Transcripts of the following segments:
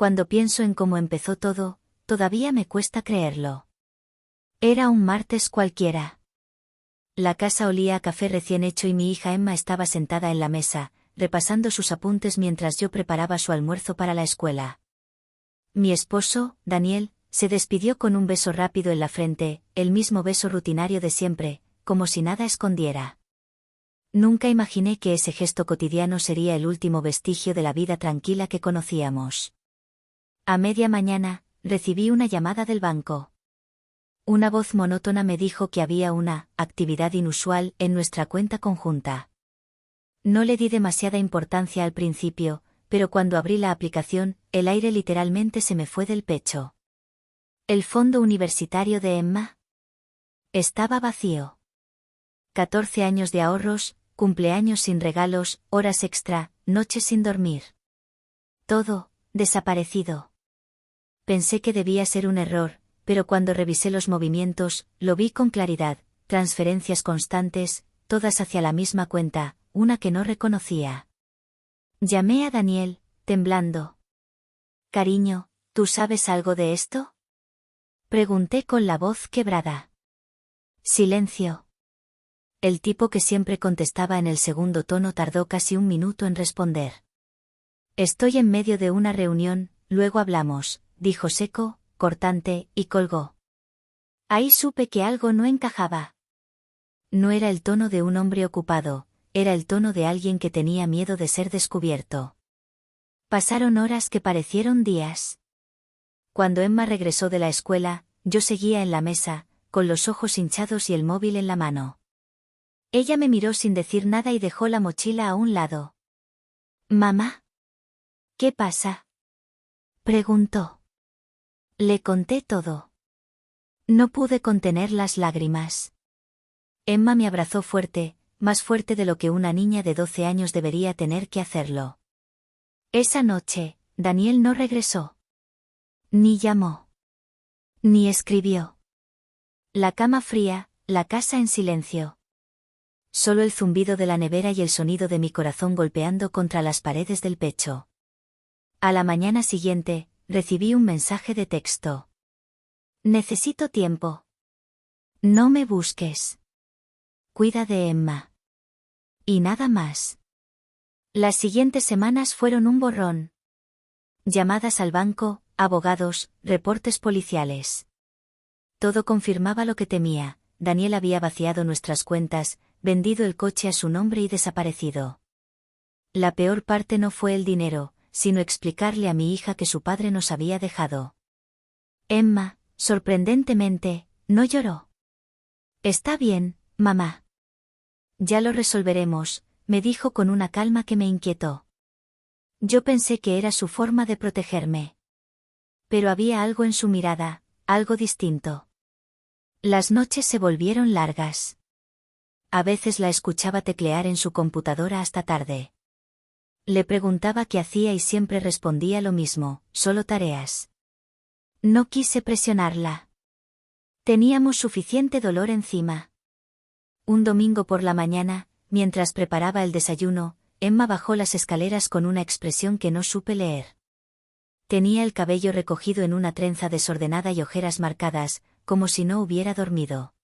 Cuando pienso en cómo empezó todo, todavía me cuesta creerlo. Era un martes cualquiera. La casa olía a café recién hecho y mi hija Emma estaba sentada en la mesa, repasando sus apuntes mientras yo preparaba su almuerzo para la escuela. Mi esposo, Daniel, se despidió con un beso rápido en la frente, el mismo beso rutinario de siempre, como si nada escondiera. Nunca imaginé que ese gesto cotidiano sería el último vestigio de la vida tranquila que conocíamos. A media mañana, recibí una llamada del banco. Una voz monótona me dijo que había una actividad inusual en nuestra cuenta conjunta. No le di demasiada importancia al principio, pero cuando abrí la aplicación, el aire literalmente se me fue del pecho. ¿El fondo universitario de Emma? Estaba vacío. 14 años de ahorros, cumpleaños sin regalos, horas extra, noches sin dormir. Todo, desaparecido. Pensé que debía ser un error, pero cuando revisé los movimientos, lo vi con claridad, transferencias constantes, todas hacia la misma cuenta, una que no reconocía. Llamé a Daniel, temblando. Cariño, ¿tú sabes algo de esto? Pregunté con la voz quebrada. Silencio. El tipo que siempre contestaba en el segundo tono tardó casi un minuto en responder. Estoy en medio de una reunión, luego hablamos, dijo seco, cortante, y colgó. Ahí supe que algo no encajaba. No era el tono de un hombre ocupado, era el tono de alguien que tenía miedo de ser descubierto. Pasaron horas que parecieron días. Cuando Emma regresó de la escuela, yo seguía en la mesa, con los ojos hinchados y el móvil en la mano. Ella me miró sin decir nada y dejó la mochila a un lado. «Mamá. ¿Qué pasa?», preguntó. Le conté todo. No pude contener las lágrimas. Emma me abrazó fuerte, más fuerte de lo que una niña de 12 años debería tener que hacerlo. Esa noche, Daniel no regresó. Ni llamó. Ni escribió. La cama fría, la casa en silencio. Solo el zumbido de la nevera y el sonido de mi corazón golpeando contra las paredes del pecho. A la mañana siguiente, recibí un mensaje de texto. Necesito tiempo. No me busques. Cuida de Emma. Y nada más. Las siguientes semanas fueron un borrón. Llamadas al banco, abogados, reportes policiales. Todo confirmaba lo que temía. Daniel había vaciado nuestras cuentas, vendido el coche a su nombre y desaparecido. La peor parte no fue el dinero, sino explicarle a mi hija que su padre nos había dejado. Emma, sorprendentemente, no lloró. Está bien, mamá. Ya lo resolveremos, me dijo con una calma que me inquietó. Yo pensé que era su forma de protegerme. Pero había algo en su mirada, algo distinto. Las noches se volvieron largas. A veces la escuchaba teclear en su computadora hasta tarde. Le preguntaba qué hacía y siempre respondía lo mismo, solo tareas. No quise presionarla. Teníamos suficiente dolor encima. Un domingo por la mañana, mientras preparaba el desayuno, Emma bajó las escaleras con una expresión que no supe leer. Tenía el cabello recogido en una trenza desordenada y ojeras marcadas, como si no hubiera dormido.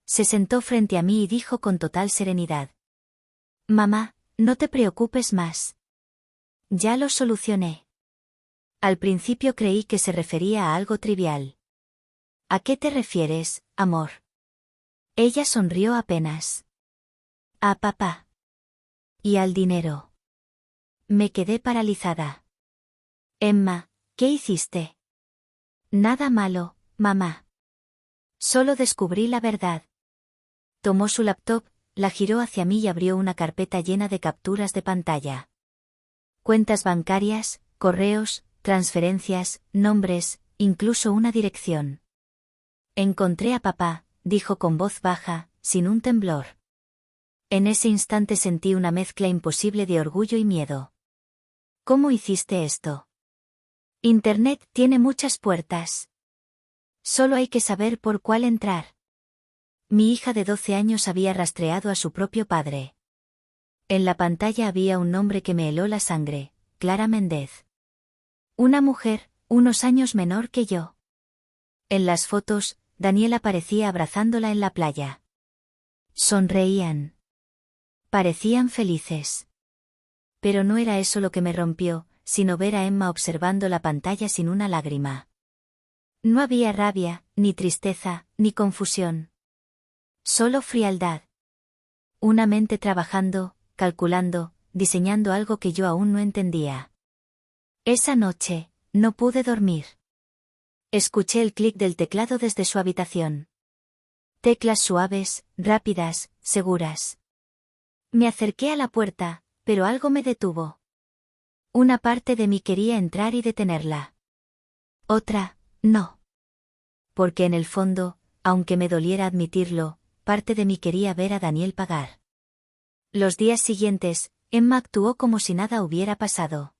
Se sentó frente a mí y dijo con total serenidad. Mamá, no te preocupes más. Ya lo solucioné. Al principio creí que se refería a algo trivial. ¿A qué te refieres, amor? Ella sonrió apenas. A papá. Y al dinero. Me quedé paralizada. Emma, ¿qué hiciste? Nada malo, mamá. Solo descubrí la verdad. Tomó su laptop, la giró hacia mí y abrió una carpeta llena de capturas de pantalla. Cuentas bancarias, correos, transferencias, nombres, incluso una dirección. Encontré a papá, dijo con voz baja, sin un temblor. En ese instante sentí una mezcla imposible de orgullo y miedo. ¿Cómo hiciste esto? Internet tiene muchas puertas. Solo hay que saber por cuál entrar. Mi hija de 12 años había rastreado a su propio padre. En la pantalla había un nombre que me heló la sangre, Clara Méndez. Una mujer, unos años menor que yo. En las fotos, Daniel aparecía abrazándola en la playa. Sonreían. Parecían felices. Pero no era eso lo que me rompió, sino ver a Emma observando la pantalla sin una lágrima. No había rabia, ni tristeza, ni confusión. Solo frialdad. Una mente trabajando, calculando, diseñando algo que yo aún no entendía. Esa noche, no pude dormir. Escuché el clic del teclado desde su habitación. Teclas suaves, rápidas, seguras. Me acerqué a la puerta, pero algo me detuvo. Una parte de mí quería entrar y detenerla. Otra, no. Porque en el fondo, aunque me doliera admitirlo, parte de mí quería ver a Daniel pagar. Los días siguientes, Emma actuó como si nada hubiera pasado.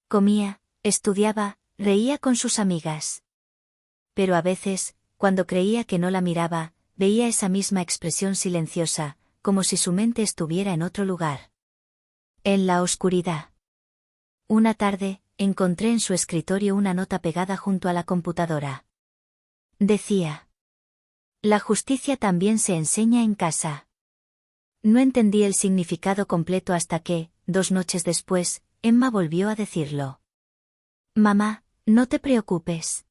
Comía, estudiaba, reía con sus amigas. Pero a veces, cuando creía que no la miraba, veía esa misma expresión silenciosa, como si su mente estuviera en otro lugar. En la oscuridad. Una tarde, encontré en su escritorio una nota pegada junto a la computadora. Decía: la justicia también se enseña en casa. No entendí el significado completo hasta que, 2 noches después, Emma volvió a decirlo. Mamá, no te preocupes.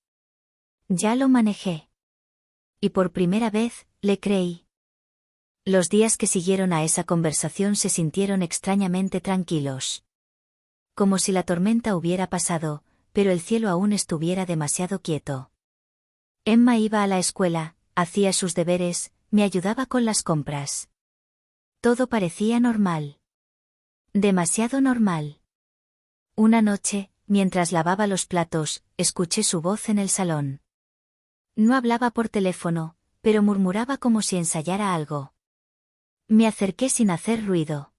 Ya lo manejé. Y por primera vez, le creí. Los días que siguieron a esa conversación se sintieron extrañamente tranquilos. Como si la tormenta hubiera pasado, pero el cielo aún estuviera demasiado quieto. Emma iba a la escuela, hacía sus deberes, me ayudaba con las compras. Todo parecía normal. Demasiado normal. Una noche, mientras lavaba los platos, escuché su voz en el salón. No hablaba por teléfono, pero murmuraba como si ensayara algo. Me acerqué sin hacer ruido.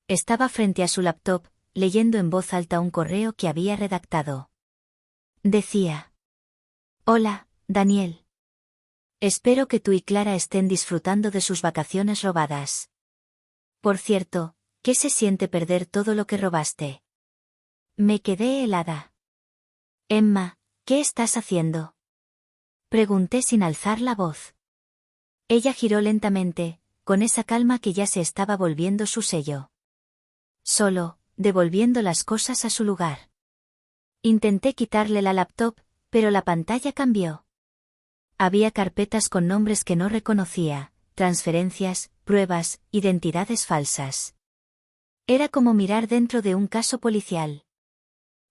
Estaba frente a su laptop, leyendo en voz alta un correo que había redactado. Decía: hola, Daniel. Espero que tú y Clara estén disfrutando de sus vacaciones robadas. Por cierto, ¿qué se siente perder todo lo que robaste? Me quedé helada. Emma, ¿qué estás haciendo? Pregunté sin alzar la voz. Ella giró lentamente, con esa calma que ya se estaba volviendo su sello. Solo, devolviendo las cosas a su lugar. Intenté quitarle la laptop, pero la pantalla cambió. Había carpetas con nombres que no reconocía, transferencias, pruebas, identidades falsas. Era como mirar dentro de un caso policial.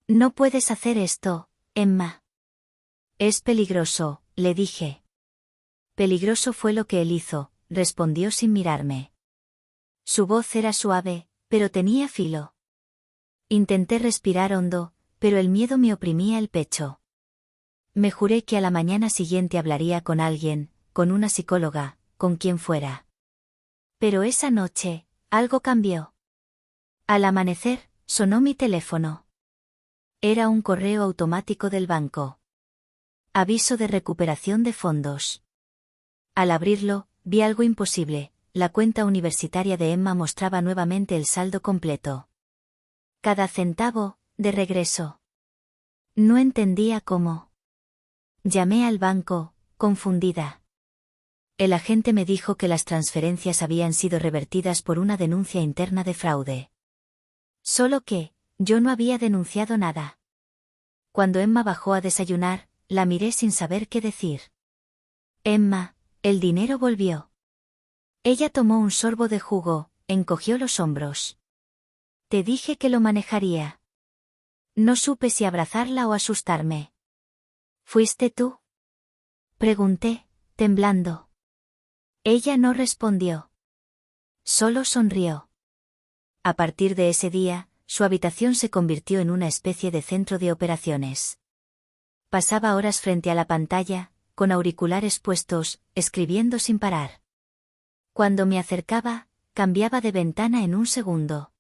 No puedes hacer esto, Emma. Es peligroso, le dije. Peligroso fue lo que él hizo, respondió sin mirarme. Su voz era suave, pero tenía filo. Intenté respirar hondo, pero el miedo me oprimía el pecho. Me juré que a la mañana siguiente hablaría con alguien, con una psicóloga, con quien fuera. Pero esa noche, algo cambió. Al amanecer, sonó mi teléfono. Era un correo automático del banco. Aviso de recuperación de fondos. Al abrirlo, vi algo imposible: la cuenta universitaria de Emma mostraba nuevamente el saldo completo. Cada centavo, de regreso. No entendía cómo. Llamé al banco, confundida. El agente me dijo que las transferencias habían sido revertidas por una denuncia interna de fraude. Solo que, yo no había denunciado nada. Cuando Emma bajó a desayunar, la miré sin saber qué decir. Emma, el dinero volvió. Ella tomó un sorbo de jugo, encogió los hombros. Te dije que lo manejaría. No supe si abrazarla o asustarme. ¿Fuiste tú? Pregunté, temblando. Ella no respondió. Solo sonrió. A partir de ese día, su habitación se convirtió en una especie de centro de operaciones. Pasaba horas frente a la pantalla, con auriculares puestos, escribiendo sin parar. Cuando me acercaba, cambiaba de ventana en un segundo.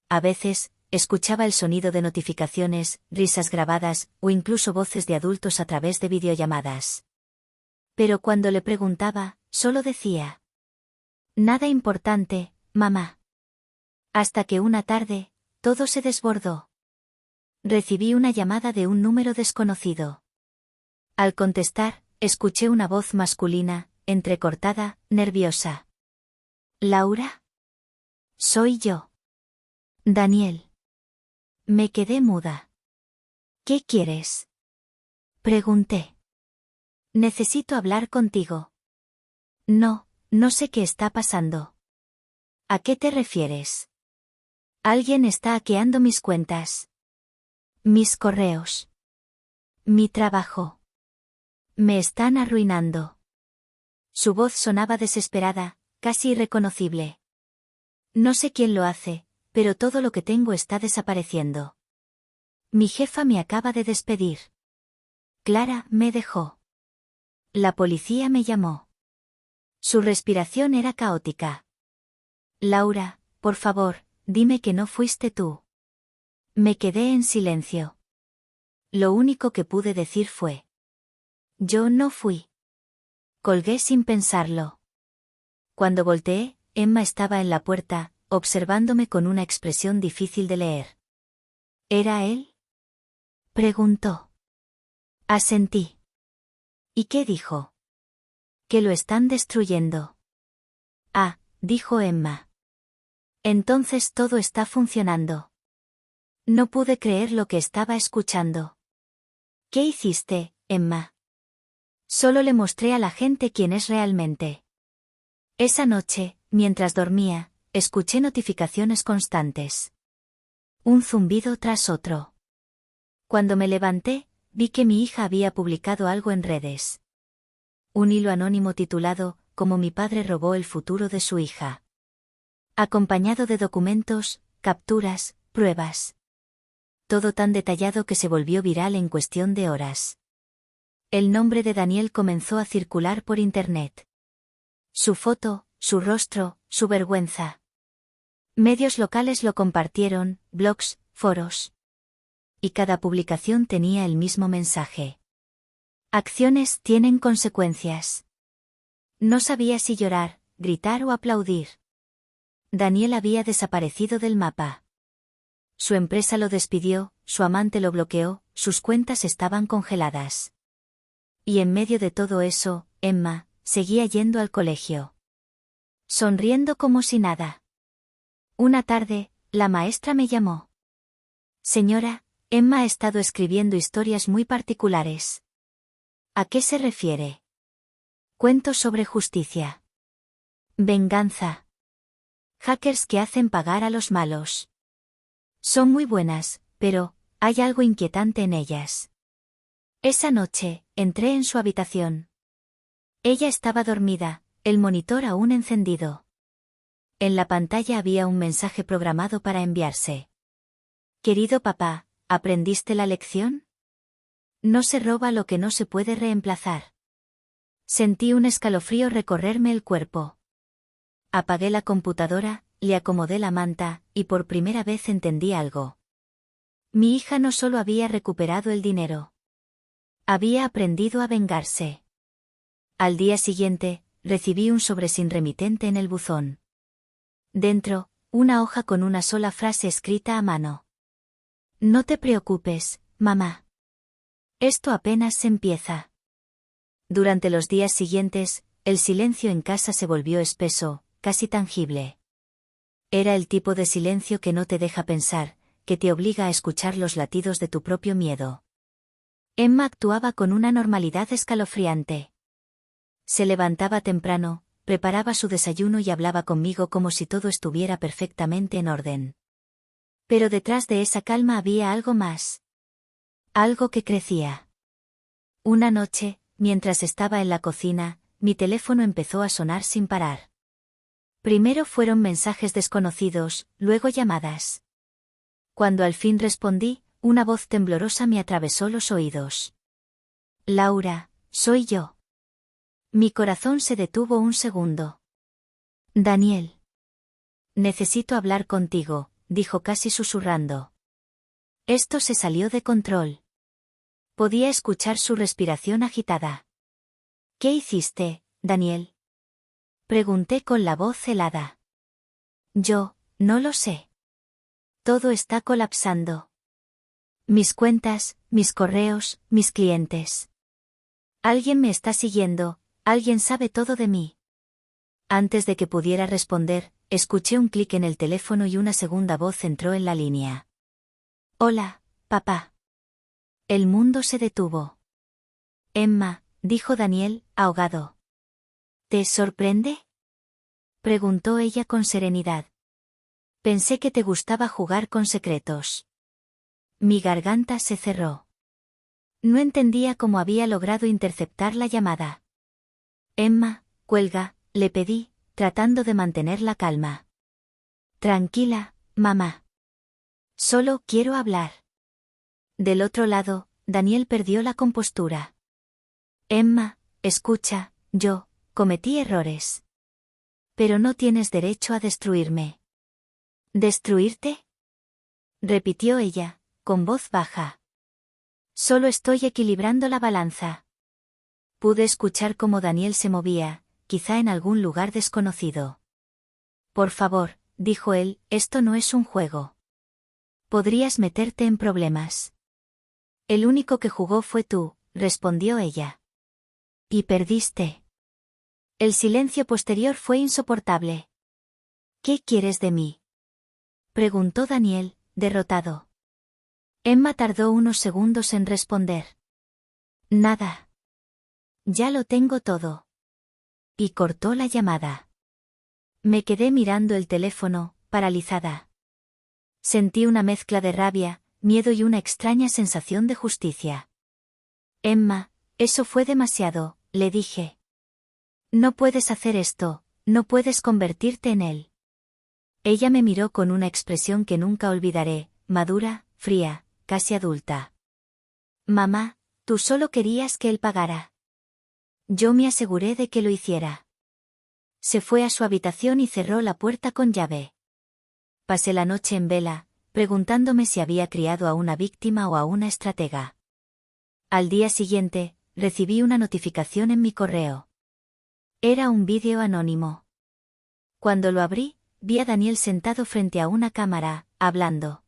A veces, escuchaba el sonido de notificaciones, risas grabadas, o incluso voces de adultos a través de videollamadas. Pero cuando le preguntaba, solo decía: nada importante, mamá. Hasta que una tarde, todo se desbordó. Recibí una llamada de un número desconocido. Al contestar, escuché una voz masculina, entrecortada, nerviosa. ¿Laura? Soy yo. Daniel. Me quedé muda. ¿Qué quieres? Pregunté. Necesito hablar contigo. No, no sé qué está pasando. ¿A qué te refieres? Alguien está hackeando mis cuentas. Mis correos. Mi trabajo. Me están arruinando. Su voz sonaba desesperada, casi irreconocible. No sé quién lo hace, pero todo lo que tengo está desapareciendo. Mi jefa me acaba de despedir. Clara me dejó. La policía me llamó. Su respiración era caótica. Laura, por favor, dime que no fuiste tú. Me quedé en silencio. Lo único que pude decir fue: yo no fui. Colgué sin pensarlo. Cuando volteé, Emma estaba en la puerta, observándome con una expresión difícil de leer. ¿Era él? Preguntó. Asentí. ¿Y qué dijo? Que lo están destruyendo. Ah, dijo Emma. Entonces todo está funcionando. No pude creer lo que estaba escuchando. ¿Qué hiciste, Emma? Solo le mostré a la gente quién es realmente. Esa noche, mientras dormía, escuché notificaciones constantes. Un zumbido tras otro. Cuando me levanté, vi que mi hija había publicado algo en redes. Un hilo anónimo titulado, «Cómo mi padre robó el futuro de su hija». Acompañado de documentos, capturas, pruebas. Todo tan detallado que se volvió viral en cuestión de horas. El nombre de Daniel comenzó a circular por internet. Su foto, su rostro, su vergüenza. Medios locales lo compartieron, blogs, foros. Y cada publicación tenía el mismo mensaje. Acciones tienen consecuencias. No sabía si llorar, gritar o aplaudir. Daniel había desaparecido del mapa. Su empresa lo despidió, su amante lo bloqueó, sus cuentas estaban congeladas. Y en medio de todo eso, Emma seguía yendo al colegio. Sonriendo como si nada. Una tarde, la maestra me llamó. Señora, Emma ha estado escribiendo historias muy particulares. ¿A qué se refiere? Cuentos sobre justicia. Venganza. Hackers que hacen pagar a los malos. Son muy buenas, pero hay algo inquietante en ellas. Esa noche, entré en su habitación. Ella estaba dormida, el monitor aún encendido. En la pantalla había un mensaje programado para enviarse. Querido papá, ¿aprendiste la lección? No se roba lo que no se puede reemplazar. Sentí un escalofrío recorrerme el cuerpo. Apagué la computadora, le acomodé la manta, y por primera vez entendí algo. Mi hija no solo había recuperado el dinero. Había aprendido a vengarse. Al día siguiente, recibí un sobre sin remitente en el buzón. Dentro, una hoja con una sola frase escrita a mano. No te preocupes, mamá. Esto apenas empieza. Durante los días siguientes, el silencio en casa se volvió espeso, casi tangible. Era el tipo de silencio que no te deja pensar, que te obliga a escuchar los latidos de tu propio miedo. Emma actuaba con una normalidad escalofriante. Se levantaba temprano, preparaba su desayuno y hablaba conmigo como si todo estuviera perfectamente en orden. Pero detrás de esa calma había algo más. Algo que crecía. Una noche, mientras estaba en la cocina, mi teléfono empezó a sonar sin parar. Primero fueron mensajes desconocidos, luego llamadas. Cuando al fin respondí, una voz temblorosa me atravesó los oídos. Laura, soy yo. Mi corazón se detuvo un segundo. Daniel. Necesito hablar contigo, dijo casi susurrando. Esto se salió de control. Podía escuchar su respiración agitada. ¿Qué hiciste, Daniel? Pregunté con la voz helada. Yo, no lo sé. Todo está colapsando. Mis cuentas, mis correos, mis clientes. Alguien me está siguiendo, alguien sabe todo de mí. Antes de que pudiera responder, escuché un clic en el teléfono y una segunda voz entró en la línea. Hola, papá. El mundo se detuvo. Emma, dijo Daniel, ahogado. ¿Te sorprende? Preguntó ella con serenidad. Pensé que te gustaba jugar con secretos. Mi garganta se cerró. No entendía cómo había logrado interceptar la llamada. Emma, cuelga, le pedí, tratando de mantener la calma. Tranquila, mamá. Solo quiero hablar. Del otro lado, Daniel perdió la compostura. Emma, escucha, yo, cometí errores. Pero no tienes derecho a destruirme. ¿Destruirte? Repitió ella, con voz baja. Solo estoy equilibrando la balanza. Pude escuchar cómo Daniel se movía, quizá en algún lugar desconocido. Por favor, dijo él, esto no es un juego. Podrías meterte en problemas. El único que jugó fue tú, respondió ella. Y perdiste. El silencio posterior fue insoportable. ¿Qué quieres de mí? Preguntó Daniel, derrotado. Emma tardó unos segundos en responder. Nada. Ya lo tengo todo. Y cortó la llamada. Me quedé mirando el teléfono, paralizada. Sentí una mezcla de rabia, miedo y una extraña sensación de justicia. Emma, eso fue demasiado, le dije. No puedes hacer esto, no puedes convertirte en él. Ella me miró con una expresión que nunca olvidaré, madura, fría, casi adulta. Mamá, tú solo querías que él pagara. Yo me aseguré de que lo hiciera. Se fue a su habitación y cerró la puerta con llave. Pasé la noche en vela, preguntándome si había criado a una víctima o a una estratega. Al día siguiente, recibí una notificación en mi correo. Era un vídeo anónimo. Cuando lo abrí, vi a Daniel sentado frente a una cámara, hablando.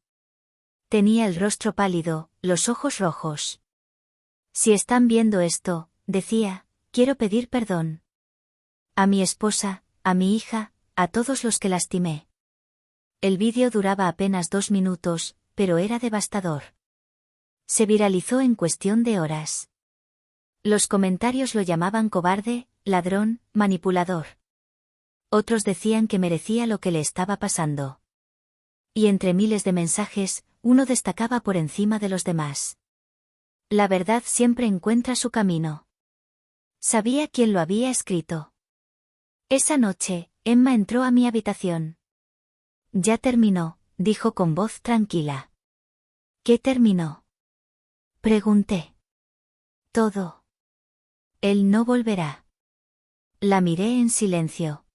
Tenía el rostro pálido, los ojos rojos. Si están viendo esto, decía, quiero pedir perdón. A mi esposa, a mi hija, a todos los que lastimé. El vídeo duraba apenas 2 minutos, pero era devastador. Se viralizó en cuestión de horas. Los comentarios lo llamaban cobarde, ladrón, manipulador. Otros decían que merecía lo que le estaba pasando. Y entre miles de mensajes, uno destacaba por encima de los demás. La verdad siempre encuentra su camino. Sabía quién lo había escrito. Esa noche, Emma entró a mi habitación. Ya terminó, dijo con voz tranquila. ¿Qué terminó? Pregunté. Todo. Él no volverá. La miré en silencio.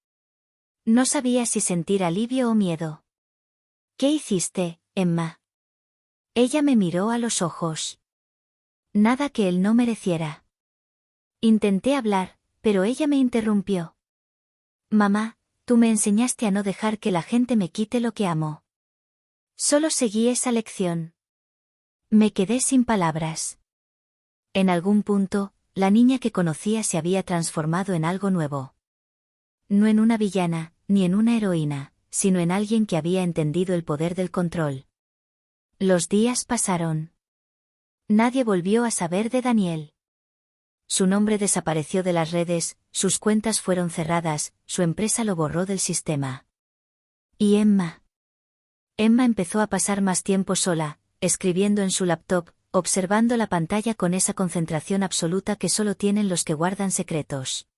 No sabía si sentir alivio o miedo. ¿Qué hiciste, Emma? Ella me miró a los ojos. Nada que él no mereciera. Intenté hablar, pero ella me interrumpió. Mamá, tú me enseñaste a no dejar que la gente me quite lo que amo. Solo seguí esa lección. Me quedé sin palabras. En algún punto, la niña que conocía se había transformado en algo nuevo. No en una villana, ni en una heroína, sino en alguien que había entendido el poder del control. Los días pasaron. Nadie volvió a saber de Daniel. Su nombre desapareció de las redes, sus cuentas fueron cerradas, su empresa lo borró del sistema. ¿Y Emma? Emma empezó a pasar más tiempo sola, escribiendo en su laptop, observando la pantalla con esa concentración absoluta que solo tienen los que guardan secretos.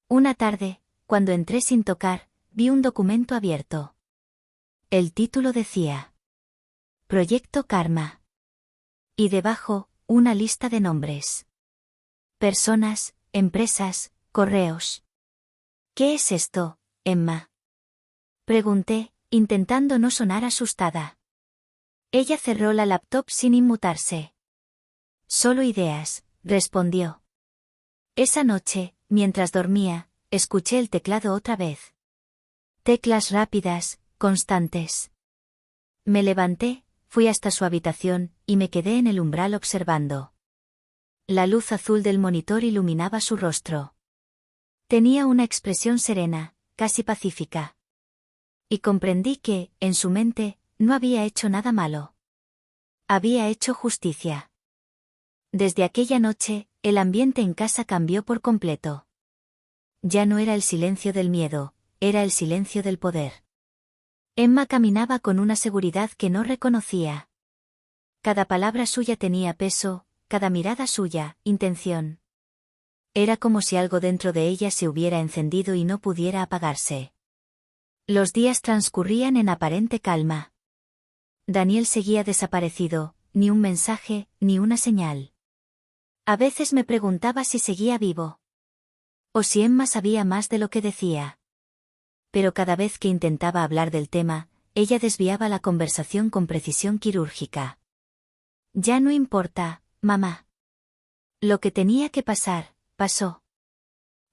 Una tarde, cuando entré sin tocar, vi un documento abierto. El título decía: Proyecto Karma. Y debajo, una lista de nombres. Personas, empresas, correos. ¿Qué es esto, Emma? Pregunté, intentando no sonar asustada. Ella cerró la laptop sin inmutarse. Solo ideas, respondió. Esa noche, mientras dormía, escuché el teclado otra vez. Teclas rápidas, constantes. Me levanté, fui hasta su habitación, y me quedé en el umbral observando. La luz azul del monitor iluminaba su rostro. Tenía una expresión serena, casi pacífica. Y comprendí que, en su mente, no había hecho nada malo. Había hecho justicia. Desde aquella noche, el ambiente en casa cambió por completo. Ya no era el silencio del miedo, era el silencio del poder. Emma caminaba con una seguridad que no reconocía. Cada palabra suya tenía peso, cada mirada suya, intención. Era como si algo dentro de ella se hubiera encendido y no pudiera apagarse. Los días transcurrían en aparente calma. Daniel seguía desaparecido, ni un mensaje, ni una señal. A veces me preguntaba si seguía vivo. O si Emma sabía más de lo que decía. Pero cada vez que intentaba hablar del tema, ella desviaba la conversación con precisión quirúrgica. Ya no importa, mamá. Lo que tenía que pasar, pasó.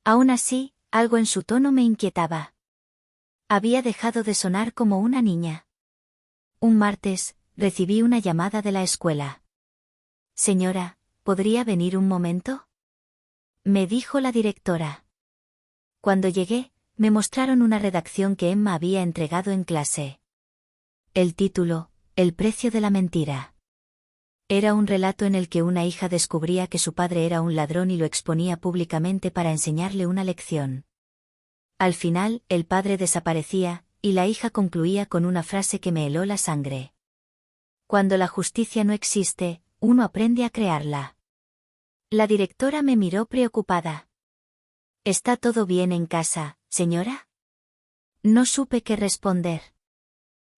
Aún así, algo en su tono me inquietaba. Había dejado de sonar como una niña. Un martes, recibí una llamada de la escuela. Señora, ¿podría venir un momento? Me dijo la directora. Cuando llegué, me mostraron una redacción que Emma había entregado en clase. El título, El precio de la mentira. Era un relato en el que una hija descubría que su padre era un ladrón y lo exponía públicamente para enseñarle una lección. Al final, el padre desaparecía, y la hija concluía con una frase que me heló la sangre. Cuando la justicia no existe, uno aprende a crearla. La directora me miró preocupada. ¿Está todo bien en casa, señora? No supe qué responder.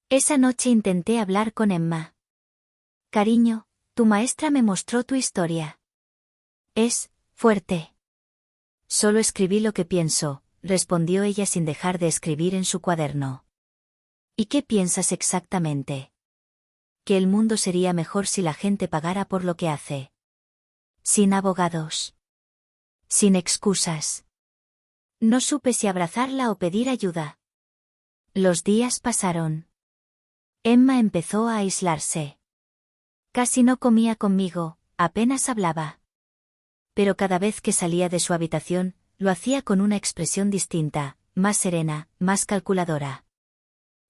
Esa noche intenté hablar con Emma. Cariño, tu maestra me mostró tu historia. Es fuerte. Solo escribí lo que pienso, respondió ella sin dejar de escribir en su cuaderno. ¿Y qué piensas exactamente? Que el mundo sería mejor si la gente pagara por lo que hace. Sin abogados. Sin excusas. No supe si abrazarla o pedir ayuda. Los días pasaron. Emma empezó a aislarse. Casi no comía conmigo, apenas hablaba. Pero cada vez que salía de su habitación, lo hacía con una expresión distinta, más serena, más calculadora.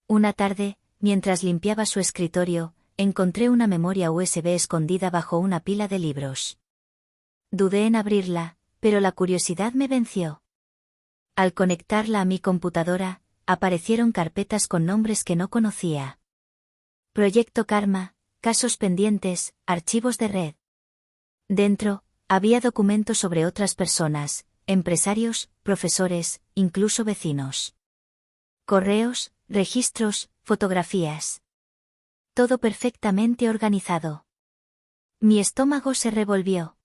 Una tarde, mientras limpiaba su escritorio, encontré una memoria USB escondida bajo una pila de libros. Dudé en abrirla, pero la curiosidad me venció. Al conectarla a mi computadora, aparecieron carpetas con nombres que no conocía. Proyecto Karma, casos pendientes, archivos de red. Dentro, había documentos sobre otras personas, empresarios, profesores, incluso vecinos. Correos, registros, fotografías. Todo perfectamente organizado. Mi estómago se revolvió.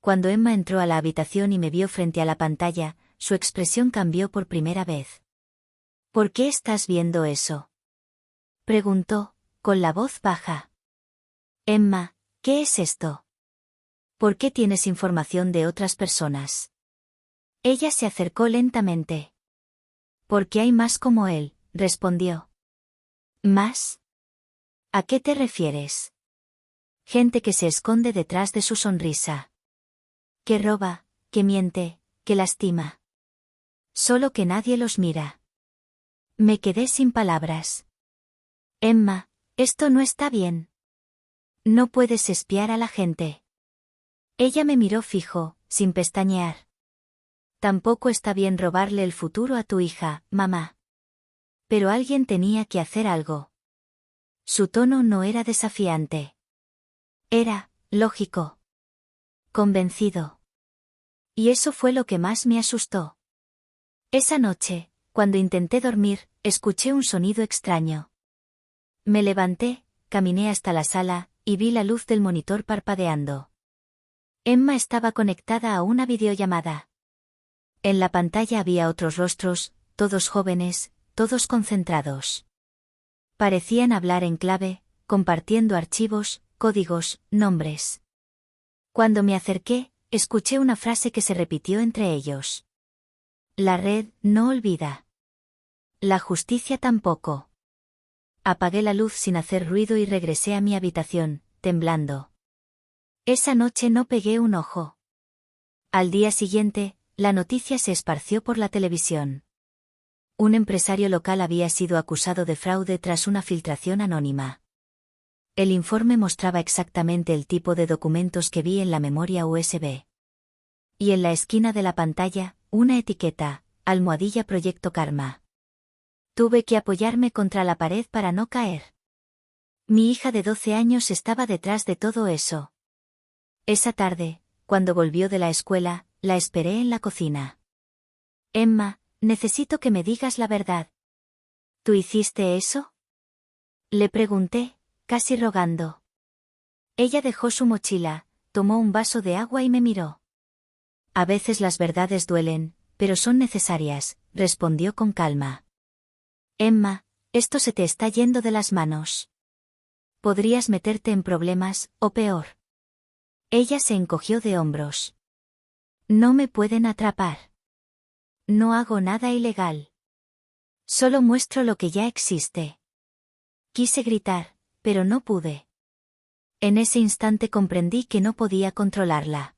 Cuando Emma entró a la habitación y me vio frente a la pantalla, su expresión cambió por primera vez. ¿Por qué estás viendo eso? Preguntó, con la voz baja. Emma, ¿qué es esto? ¿Por qué tienes información de otras personas? Ella se acercó lentamente. Porque hay más como él, respondió. ¿Más? ¿A qué te refieres? Gente que se esconde detrás de su sonrisa. Que roba, que miente, que lastima. Solo que nadie los mira. Me quedé sin palabras. Emma, esto no está bien. No puedes espiar a la gente. Ella me miró fijo, sin pestañear. Tampoco está bien robarle el futuro a tu hija, mamá. Pero alguien tenía que hacer algo. Su tono no era desafiante. Era, lógico. Convencido. Y eso fue lo que más me asustó. Esa noche, cuando intenté dormir, escuché un sonido extraño. Me levanté, caminé hasta la sala, y vi la luz del monitor parpadeando. Emma estaba conectada a una videollamada. En la pantalla había otros rostros, todos jóvenes, todos concentrados. Parecían hablar en clave, compartiendo archivos, códigos, nombres. Cuando me acerqué, escuché una frase que se repitió entre ellos. La red no olvida. La justicia tampoco. Apagué la luz sin hacer ruido y regresé a mi habitación, temblando. Esa noche no pegué un ojo. Al día siguiente, la noticia se esparció por la televisión. Un empresario local había sido acusado de fraude tras una filtración anónima. El informe mostraba exactamente el tipo de documentos que vi en la memoria USB. Y en la esquina de la pantalla, una etiqueta, almohadilla Proyecto Karma. Tuve que apoyarme contra la pared para no caer. Mi hija de 12 años estaba detrás de todo eso. Esa tarde, cuando volvió de la escuela, la esperé en la cocina. Emma, necesito que me digas la verdad. ¿Tú hiciste eso? Le pregunté, casi rogando. Ella dejó su mochila, tomó un vaso de agua y me miró. A veces las verdades duelen, pero son necesarias, respondió con calma. Emma, esto se te está yendo de las manos. Podrías meterte en problemas, o peor. Ella se encogió de hombros. No me pueden atrapar. No hago nada ilegal. Solo muestro lo que ya existe. Quise gritar, pero no pude. En ese instante comprendí que no podía controlarla.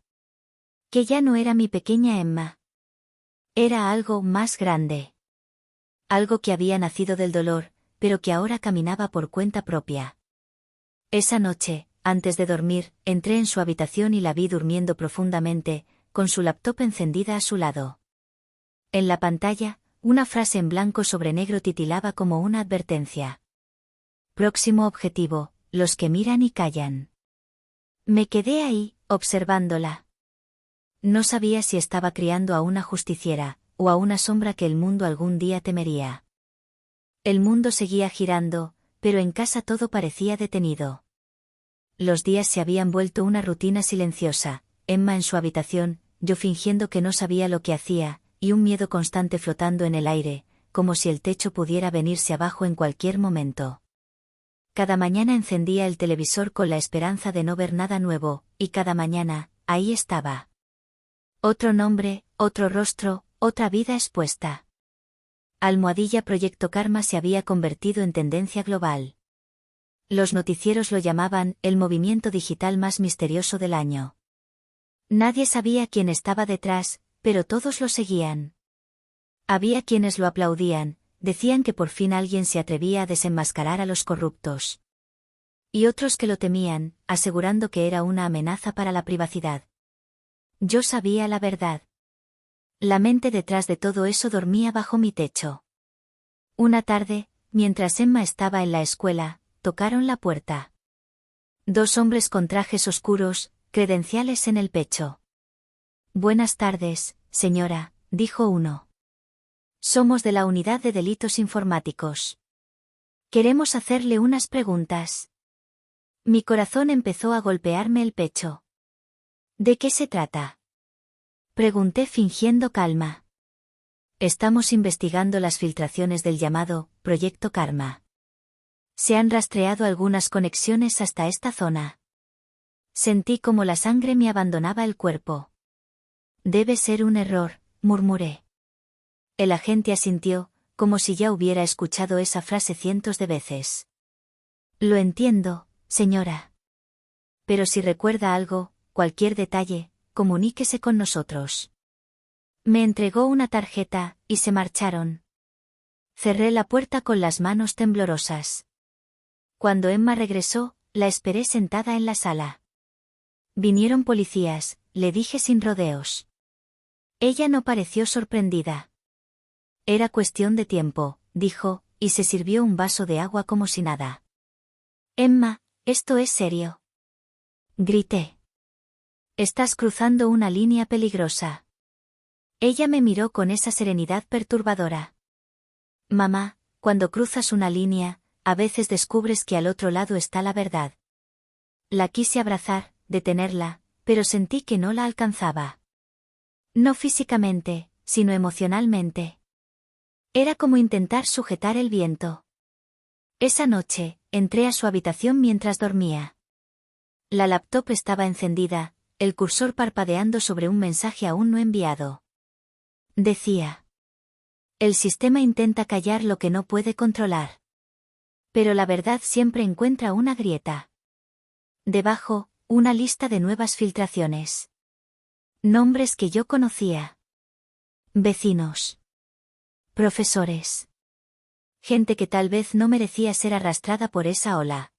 Que ya no era mi pequeña Emma. Era algo más grande. Algo que había nacido del dolor, pero que ahora caminaba por cuenta propia. Esa noche, antes de dormir, entré en su habitación y la vi durmiendo profundamente, con su laptop encendida a su lado. En la pantalla, una frase en blanco sobre negro titilaba como una advertencia. Próximo objetivo, los que miran y callan. Me quedé ahí, observándola. No sabía si estaba criando a una justiciera, o a una sombra que el mundo algún día temería. El mundo seguía girando, pero en casa todo parecía detenido. Los días se habían vuelto una rutina silenciosa, Emma en su habitación, yo fingiendo que no sabía lo que hacía, y un miedo constante flotando en el aire, como si el techo pudiera venirse abajo en cualquier momento. Cada mañana encendía el televisor con la esperanza de no ver nada nuevo, y cada mañana, ahí estaba. Otro nombre, otro rostro, otra vida expuesta. Almohadilla Proyecto Karma se había convertido en tendencia global. Los noticieros lo llamaban el movimiento digital más misterioso del año. Nadie sabía quién estaba detrás, pero todos lo seguían. Había quienes lo aplaudían, decían que por fin alguien se atrevía a desenmascarar a los corruptos. Y otros que lo temían, asegurando que era una amenaza para la privacidad. Yo sabía la verdad. La mente detrás de todo eso dormía bajo mi techo. Una tarde, mientras Emma estaba en la escuela, tocaron la puerta. Dos hombres con trajes oscuros, credenciales en el pecho. Buenas tardes, señora, dijo uno. Somos de la Unidad de Delitos Informáticos. Queremos hacerle unas preguntas. Mi corazón empezó a golpearme el pecho. ¿De qué se trata? Pregunté fingiendo calma. Estamos investigando las filtraciones del llamado Proyecto Karma. Se han rastreado algunas conexiones hasta esta zona. Sentí como la sangre me abandonaba el cuerpo. Debe ser un error, murmuré. El agente asintió, como si ya hubiera escuchado esa frase cientos de veces. Lo entiendo, señora. Pero si recuerda algo, cualquier detalle, comuníquese con nosotros. Me entregó una tarjeta, y se marcharon. Cerré la puerta con las manos temblorosas. Cuando Emma regresó, la esperé sentada en la sala. Vinieron policías, le dije sin rodeos. Ella no pareció sorprendida. Era cuestión de tiempo, dijo, y se sirvió un vaso de agua como si nada. Emma, esto es serio. Grité. Estás cruzando una línea peligrosa. Ella me miró con esa serenidad perturbadora. Mamá, cuando cruzas una línea, a veces descubres que al otro lado está la verdad. La quise abrazar, detenerla, pero sentí que no la alcanzaba. No físicamente, sino emocionalmente. Era como intentar sujetar el viento. Esa noche, entré a su habitación mientras dormía. La laptop estaba encendida, el cursor parpadeando sobre un mensaje aún no enviado. Decía: el sistema intenta callar lo que no puede controlar. Pero la verdad siempre encuentra una grieta. Debajo, una lista de nuevas filtraciones. Nombres que yo conocía. Vecinos. Profesores. Gente que tal vez no merecía ser arrastrada por esa ola.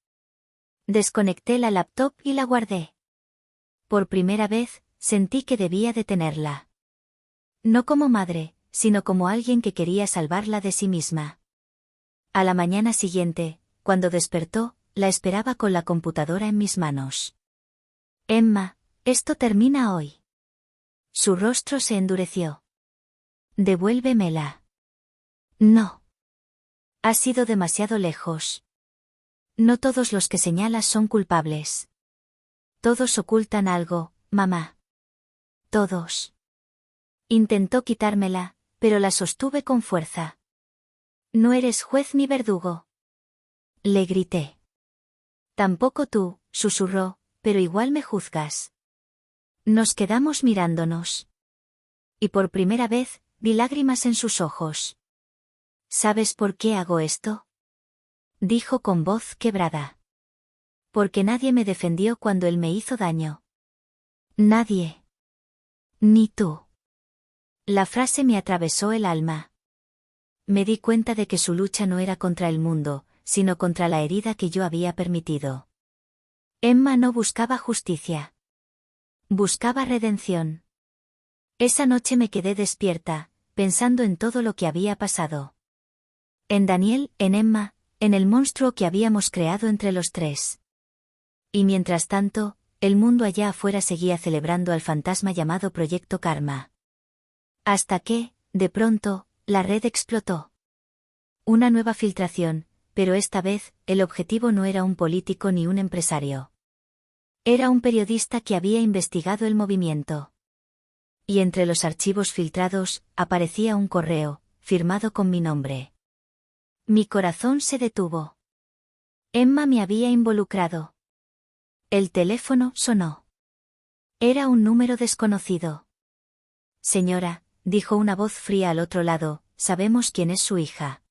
Desconecté la laptop y la guardé. Por primera vez, sentí que debía detenerla. No como madre, sino como alguien que quería salvarla de sí misma. A la mañana siguiente, cuando despertó, la esperaba con la computadora en mis manos. Emma, esto termina hoy. Su rostro se endureció. Devuélvemela. No. Ha sido demasiado lejos. No todos los que señalas son culpables. Todos ocultan algo, mamá. Todos. Intentó quitármela, pero la sostuve con fuerza. No eres juez ni verdugo. Le grité. Tampoco tú, susurró, pero igual me juzgas. Nos quedamos mirándonos. Y por primera vez, vi lágrimas en sus ojos. ¿Sabes por qué hago esto? Dijo con voz quebrada. Porque nadie me defendió cuando él me hizo daño. Nadie. Ni tú. La frase me atravesó el alma. Me di cuenta de que su lucha no era contra el mundo, sino contra la herida que yo había permitido. Emma no buscaba justicia. Buscaba redención. Esa noche me quedé despierta, pensando en todo lo que había pasado. En Daniel, en Emma, en el monstruo que habíamos creado entre los tres. Y mientras tanto, el mundo allá afuera seguía celebrando al fantasma llamado Proyecto Karma. Hasta que, de pronto, la red explotó. Una nueva filtración, pero esta vez, el objetivo no era un político ni un empresario. Era un periodista que había investigado el movimiento. Y entre los archivos filtrados, aparecía un correo, firmado con mi nombre. Mi corazón se detuvo. Emma me había involucrado. El teléfono sonó. Era un número desconocido. Señora, dijo una voz fría al otro lado, sabemos quién es su hija.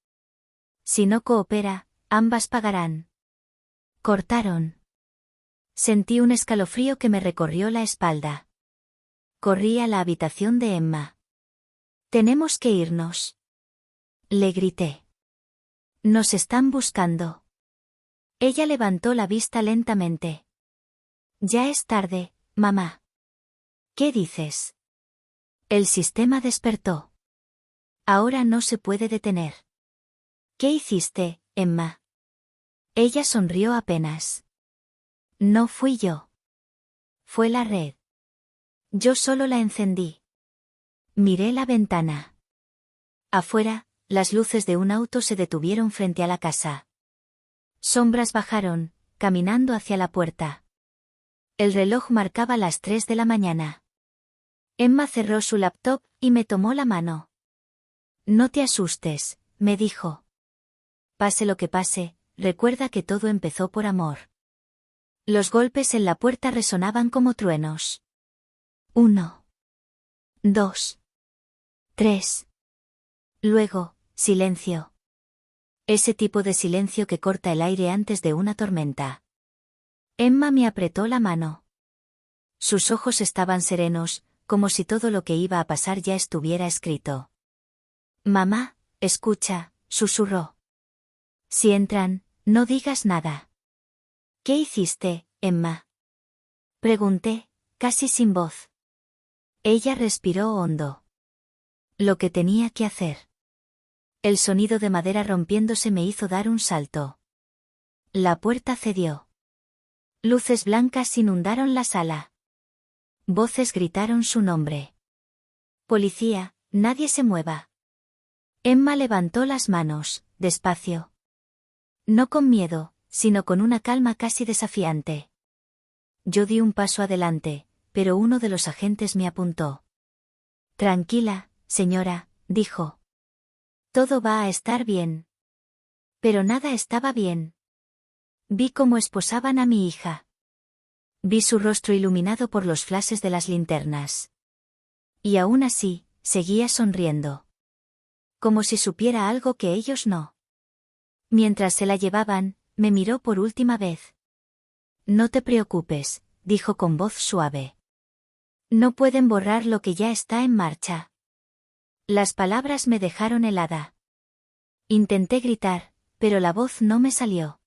Si no coopera, ambas pagarán. Cortaron. Sentí un escalofrío que me recorrió la espalda. Corrí a la habitación de Emma. Tenemos que irnos. Le grité. Nos están buscando. Ella levantó la vista lentamente. Ya es tarde, mamá. ¿Qué dices? El sistema despertó. Ahora no se puede detener. ¿Qué hiciste, Emma? Ella sonrió apenas. No fui yo. Fue la red. Yo solo la encendí. Miré la ventana. Afuera, las luces de un auto se detuvieron frente a la casa. Sombras bajaron, caminando hacia la puerta. El reloj marcaba las 3 de la mañana. Emma cerró su laptop y me tomó la mano. No te asustes, me dijo. Pase lo que pase, recuerda que todo empezó por amor. Los golpes en la puerta resonaban como truenos. 1, 2, 3. Luego, silencio. Ese tipo de silencio que corta el aire antes de una tormenta. Emma me apretó la mano. Sus ojos estaban serenos, como si todo lo que iba a pasar ya estuviera escrito. Mamá, escucha, susurró. Si entran, no digas nada. ¿Qué hiciste, Emma? Pregunté, casi sin voz. Ella respiró hondo. Lo que tenía que hacer. El sonido de madera rompiéndose me hizo dar un salto. La puerta cedió. Luces blancas inundaron la sala. Voces gritaron su nombre. Policía, nadie se mueva. Emma levantó las manos, despacio. No con miedo, sino con una calma casi desafiante. Yo di un paso adelante, pero uno de los agentes me apuntó. Tranquila, señora, dijo. Todo va a estar bien. Pero nada estaba bien. Vi cómo esposaban a mi hija. Vi su rostro iluminado por los flashes de las linternas. Y aún así, seguía sonriendo. Como si supiera algo que ellos no. Mientras se la llevaban, me miró por última vez. No te preocupes, dijo con voz suave. No pueden borrar lo que ya está en marcha. Las palabras me dejaron helada. Intenté gritar, pero la voz no me salió.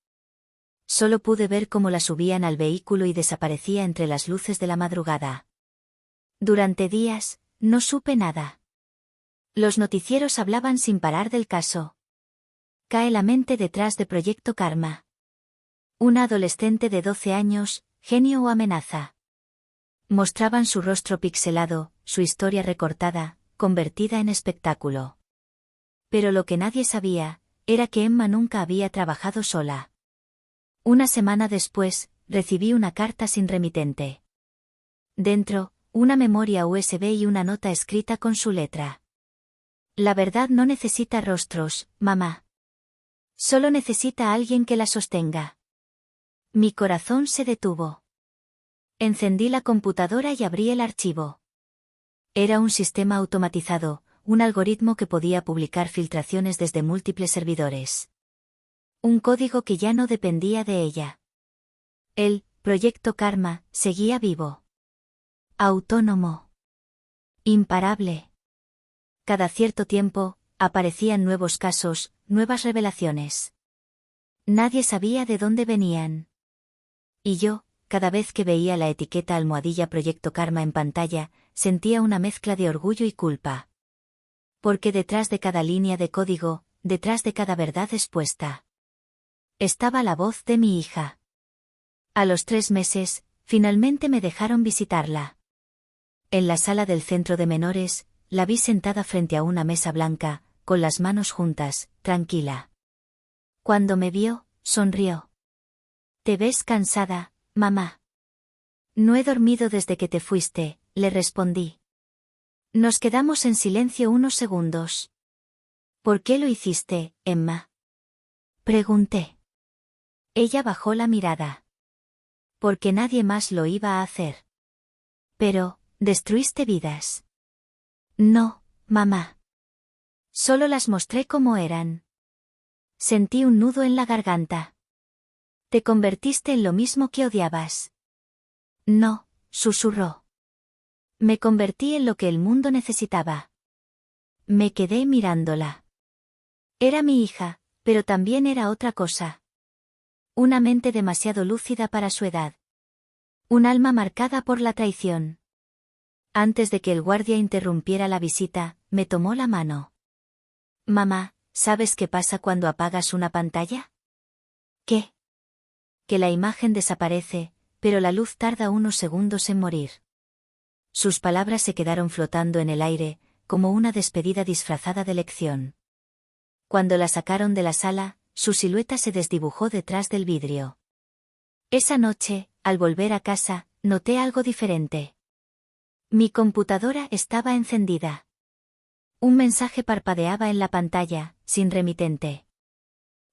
Solo pude ver cómo la subían al vehículo y desaparecía entre las luces de la madrugada. Durante días, no supe nada. Los noticieros hablaban sin parar del caso. Cae la mente detrás de Proyecto Karma. Una adolescente de 12 años, genio o amenaza. Mostraban su rostro pixelado, su historia recortada, convertida en espectáculo. Pero lo que nadie sabía, era que Emma nunca había trabajado sola. Una semana después, recibí una carta sin remitente. Dentro, una memoria USB y una nota escrita con su letra. La verdad no necesita rostros, mamá. Solo necesita a alguien que la sostenga. Mi corazón se detuvo. Encendí la computadora y abrí el archivo. Era un sistema automatizado, un algoritmo que podía publicar filtraciones desde múltiples servidores. Un código que ya no dependía de ella. El Proyecto Karma seguía vivo. Autónomo. Imparable. Cada cierto tiempo, aparecían nuevos casos, nuevas revelaciones. Nadie sabía de dónde venían. Y yo, cada vez que veía la etiqueta almohadilla Proyecto Karma en pantalla, sentía una mezcla de orgullo y culpa. Porque detrás de cada línea de código, detrás de cada verdad expuesta, estaba la voz de mi hija. A los 3 meses, finalmente me dejaron visitarla. En la sala del centro de menores, la vi sentada frente a una mesa blanca, con las manos juntas, tranquila. Cuando me vio, sonrió. ¿Te ves cansada, mamá? No he dormido desde que te fuiste, le respondí. Nos quedamos en silencio unos segundos. ¿Por qué lo hiciste, Emma? Pregunté. Ella bajó la mirada. Porque nadie más lo iba a hacer. Pero, ¿destruiste vidas? No, mamá. Solo las mostré como eran. Sentí un nudo en la garganta. Te convertiste en lo mismo que odiabas. No, susurró. Me convertí en lo que el mundo necesitaba. Me quedé mirándola. Era mi hija, pero también era otra cosa. Una mente demasiado lúcida para su edad. Un alma marcada por la traición. Antes de que el guardia interrumpiera la visita, me tomó la mano. Mamá, ¿sabes qué pasa cuando apagas una pantalla? ¿Qué? Que la imagen desaparece, pero la luz tarda unos segundos en morir. Sus palabras se quedaron flotando en el aire, como una despedida disfrazada de lección. Cuando la sacaron de la sala, su silueta se desdibujó detrás del vidrio. Esa noche, al volver a casa, noté algo diferente. Mi computadora estaba encendida. Un mensaje parpadeaba en la pantalla, sin remitente.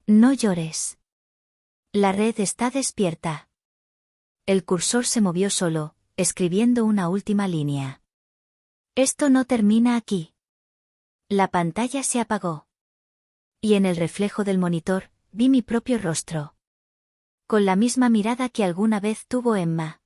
No llores. La red está despierta. El cursor se movió solo, escribiendo una última línea. Esto no termina aquí. La pantalla se apagó. Y en el reflejo del monitor, vi mi propio rostro. Con la misma mirada que alguna vez tuvo Emma.